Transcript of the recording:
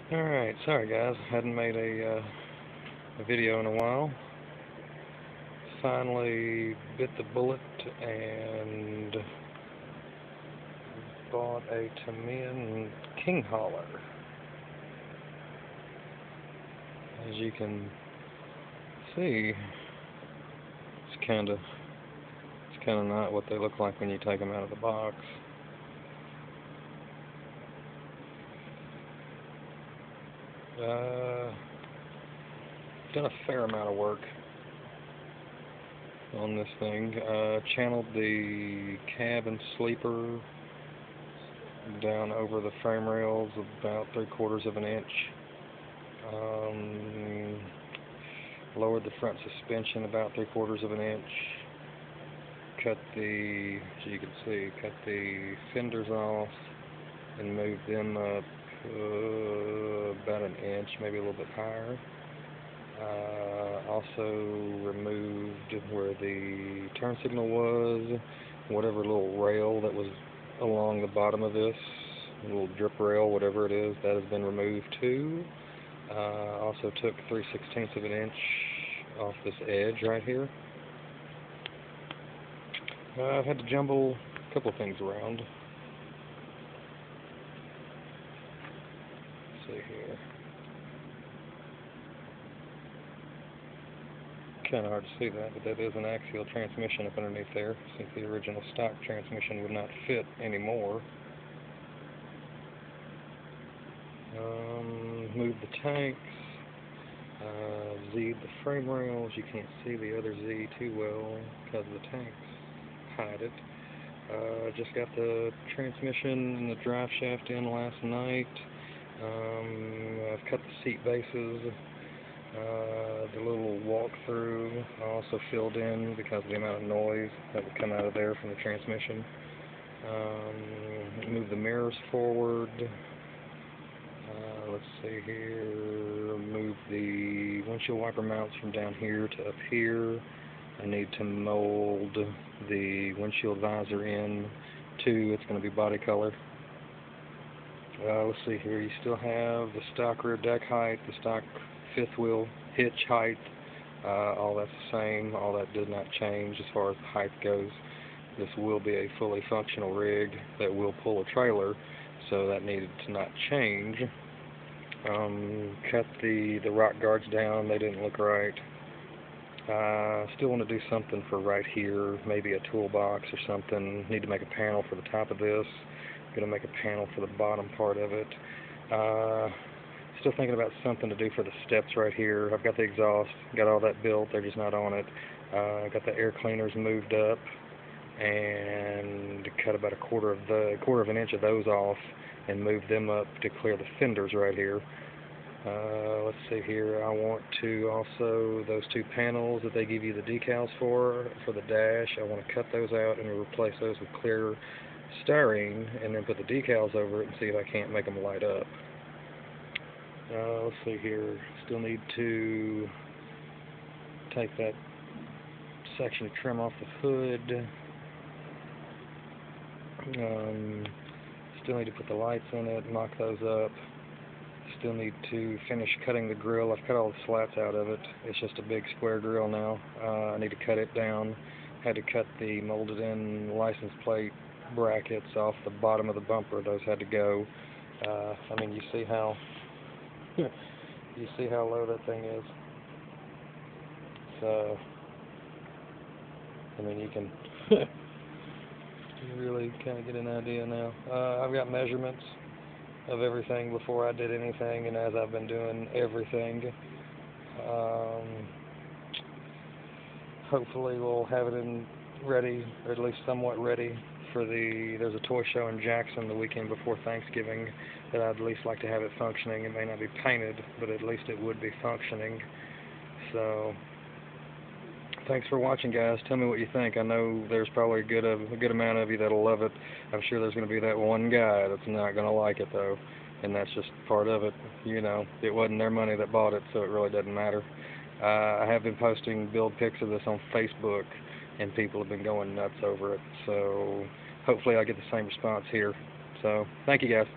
Alright, sorry guys, hadn't made a video in a while. Finally bit the bullet and bought a Tamiya King Hauler. As you can see, it's kinda not what they look like when you take them out of the box. Done a fair amount of work on this thing. Channeled the cab and sleeper down over the frame rails about 3/4 of an inch. Lowered the front suspension about 3/4 of an inch. Cut the, as you can see, cut the fenders off and moved them up about an inch, maybe a little bit higher. Also removed where the turn signal was, whatever little rail that was along the bottom of this, little drip rail, whatever it is, that has been removed too. Also took 3/16 of an inch off this edge right here. I've had to jumble a couple of things around. Let's see here. Kind of hard to see that, but that is an axial transmission up underneath there, since the original stock transmission would not fit anymore. Moved the tanks, Z'd the frame rails. You can't see the other Z too well because the tanks hide it. Just got the transmission and the drive shaft in last night. I've cut the seat bases. The little walk-through I also filled in because of the amount of noise that would come out of there from the transmission. Moved the mirrors forward. Let's see here. Moved the windshield wiper mounts from down here to up here. I need to mold the windshield visor in to, it's going to be body color. Let's see here. You still have the stock rear deck height, the stock fifth wheel hitch height, all that's the same. All that did not change as far as the height goes. This will be a fully functional rig that will pull a trailer, so that needed to not change. Cut the rock guards down, they didn't look right. Still want to do something for right here, maybe a toolbox or something. Need to make a panel for the top of this. Going to make a panel for the bottom part of it. Still thinking about something to do for the steps right here. I've got the exhaust, got all that built, they're just not on it. Got the air cleaners moved up and cut about a quarter of an inch of those off and moved them up to clear the fenders right here. Let's see here, I want to also, those two panels that they give you the decals for the dash, I want to cut those out and replace those with clear styrene and then put the decals over it and see if I can't make them light up. Let's see here, still need to take that section of trim off the hood. Still need to put the lights in it, knock those up. Still need to finish cutting the grill. I've cut all the slats out of it. It's just a big square grill now. I need to cut it down. Had to cut the molded in license plate brackets off the bottom of the bumper. Those had to go. I mean, you see how low that thing is. So, I mean, you can really kind of get an idea now. I've got measurements of everything before I did anything, and as I've been doing everything. Hopefully we'll have it in ready, or at least somewhat ready, for there's a toy show in Jackson the weekend before Thanksgiving that I'd at least like to have it functioning. It may not be painted, but at least it would be functioning. So, thanks for watching, guys. Tell me what you think. I know there's probably a good amount of you that'll love it. I'm sure there's going to be that one guy that's not going to like it, though, and that's just part of it. You know, it wasn't their money that bought it, so it really doesn't matter. I have been posting build pics of this on Facebook, and people have been going nuts over it. So hopefully I'll get the same response here. So thank you, guys.